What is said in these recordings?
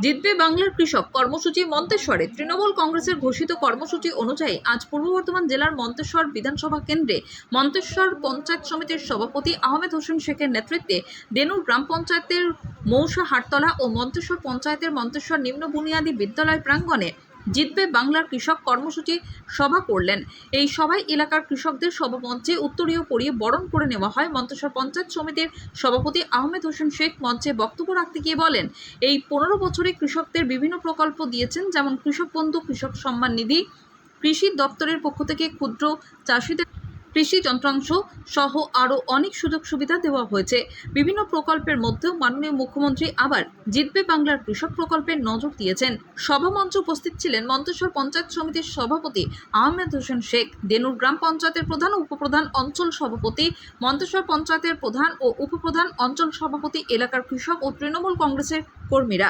জিতবে বাংলার কৃষক কর্মসূচি মন্তেশ্বরে তৃণমূল কংগ্রেসের ঘোষিত কর্মসূচি অনুযায়ী আজ পূর্ব বর্ধমান জেলার মন্তেশ্বর বিধানসভা কেন্দ্রে মন্তেশ্বর পঞ্চায়েত সমিতির সভাপতি আহমেদ হোসেন শেখের নেতৃত্বে দেনুর গ্রাম পঞ্চায়েতের মৌসা হাটতলা ও মন্তেশ্বর পঞ্চায়েতের মন্তেশ্বর নিম্ন বুনিয়াদী বিদ্যালয় প্রাঙ্গণে জিতবে বাংলার কৃষক কর্মসূচি সভা করলেন। এই সভায় এলাকার কৃষকদের সভামঞ্চে উত্তরীয় পরিয়ে বরণ করে নেওয়া হয়। মন্তেশ্বর পঞ্চায়েত সমিতির সভাপতি আহমেদ হোসেন শেখ মঞ্চে বক্তব্য রাখতে গিয়ে বলেন, এই 15 বছরে কৃষকদের বিভিন্ন প্রকল্প দিয়েছেন, যেমন কৃষক বন্ধু, কৃষক সম্মান নিধি, কৃষি দপ্তরের পক্ষ থেকে ক্ষুদ্র চাষিদের কৃষি যন্ত্রাংশ সহ আরও অনেক সুযোগ সুবিধা দেওয়া হয়েছে। বিভিন্ন প্রকল্পের মধ্যেও মাননীয় মুখ্যমন্ত্রী আবার জিতবে বাংলার কৃষক প্রকল্পের নজর দিয়েছেন। সভামঞ্চে উপস্থিত ছিলেন মন্তেশ্বর পঞ্চায়েত সমিতির সভাপতি আহমেদ হোসেন শেখ, দেনুর গ্রাম পঞ্চায়েতের প্রধান ও উপপ্রধান অঞ্চল সভাপতি, মন্তেশ্বর পঞ্চায়েতের প্রধান ও উপপ্রধান অঞ্চল সভাপতি, এলাকার কৃষক ও তৃণমূল কংগ্রেসের কর্মীরা।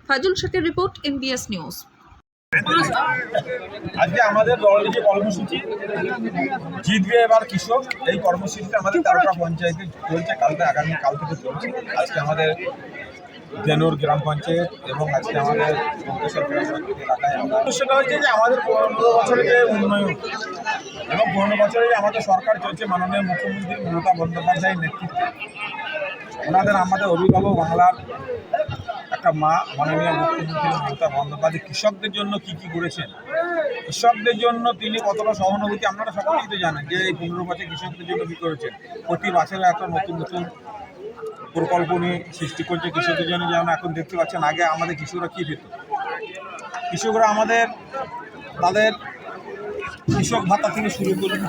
ফাজুল শেখের রিপোর্ট, NBS নিউজ। আজকে আমাদের দলের যে কর্মসূচি জিতবে এবার কৃষক, এই কর্মসূচিটা আমাদের 13টা পঞ্চায়েতে চলছে, আগামীকাল থেকে চলছে। আজকে আমাদের দেনুর গ্রাম পঞ্চায়েত এবং আজকে আমাদের মন্তেশ্বর গ্রাম পঞ্চায়েত এলাকায় সেটা হচ্ছে যে আমাদের 15 বছরের যে উন্নয়ন এবং 15 বছরে যে আমাদের সরকার চলছে মাননীয় মুখ্যমন্ত্রী মমতা বন্দ্যোপাধ্যায়ের নেতৃত্বে, ওনাদের আমাদের অভিভাবক বাংলার একটা মা মাননীয় মুখ্যমন্ত্রী মমতা বন্দ্যোপাধ্যায় কৃষকদের জন্য কি কি করেছেন, কৃষকদের জন্য তিনি কতটা সহানুভূতি আপনারা সকলেই তো জানেন যে এই 15 বছর কৃষকদের জন্য কী করেছেন। প্রতি বছরে একটা নতুন নতুন প্রকল্প নিয়ে সৃষ্টি করছে কৃষকদের জন্য। যেমন এখন দেখতে পাচ্ছেন, আগে আমাদের কৃষকরা কী পেত, কৃষকরা আমাদের তাদের কৃষক ভাতা থেকে শুরু করুন,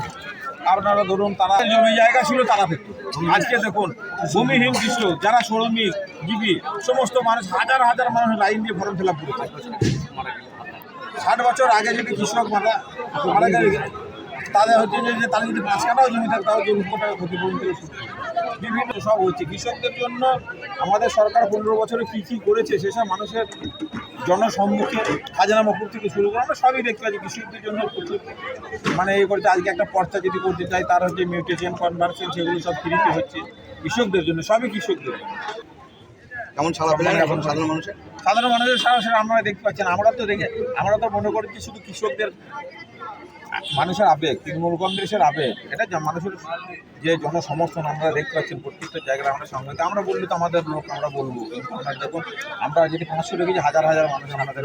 আপনারা ধরুন তারা জমি জায়গা ছিল তারা পেত। আজকে দেখুন ভূমিহীন কৃষক যারা শ্রমিক জীবী সমস্ত মানুষ, হাজার হাজার মানুষ লাইন দিয়ে ফর্ম ফিল আপ করেছে। 60 বছর আগে যদি কৃষক মারা গেলে তাদের হচ্ছে যে তারা যদি 5 কাঠাও জমি থাকে তাও জমি টাকা ক্ষতিপূরণ করে বিভিন্ন সব হচ্ছে। কৃষকদের জন্য আমাদের সরকার 15 বছরে কী কী করেছে সেসব মানুষের জনসম্মুখে খাজানা মকুব থেকে শুরু করে আমরা সবই দেখতে পাচ্ছি। কৃষকদের জন্য প্রচুর মানে এই করছে। আজকে একটা পর্চা যদি করতে চাই তার হচ্ছে মিউটেশন, কনভার্সন, সেগুলো সব ফ্রিতে হচ্ছে কৃষকদের জন্য, সবই কৃষকদের। কেমন সারা পেলেন এখন সাধারণ মানুষের সারা সেটা আপনারা দেখতে পাচ্ছেন। আমরা তো মনে করি যে শুধু কৃষকদের মানুষের আবেগ, তৃণমূল কংগ্রেসের আবেগ, এটা মানুষের যে জনসমর্থন আমরা দেখতে পাচ্ছেন প্রত্যেকটা জায়গায়। আমরা সঙ্গে আমরা বললে তো আমাদের লোক আমরা বলবো, দেখুন আমরা যদি 500 রেখেছি হাজার হাজার মানুষ আমাদের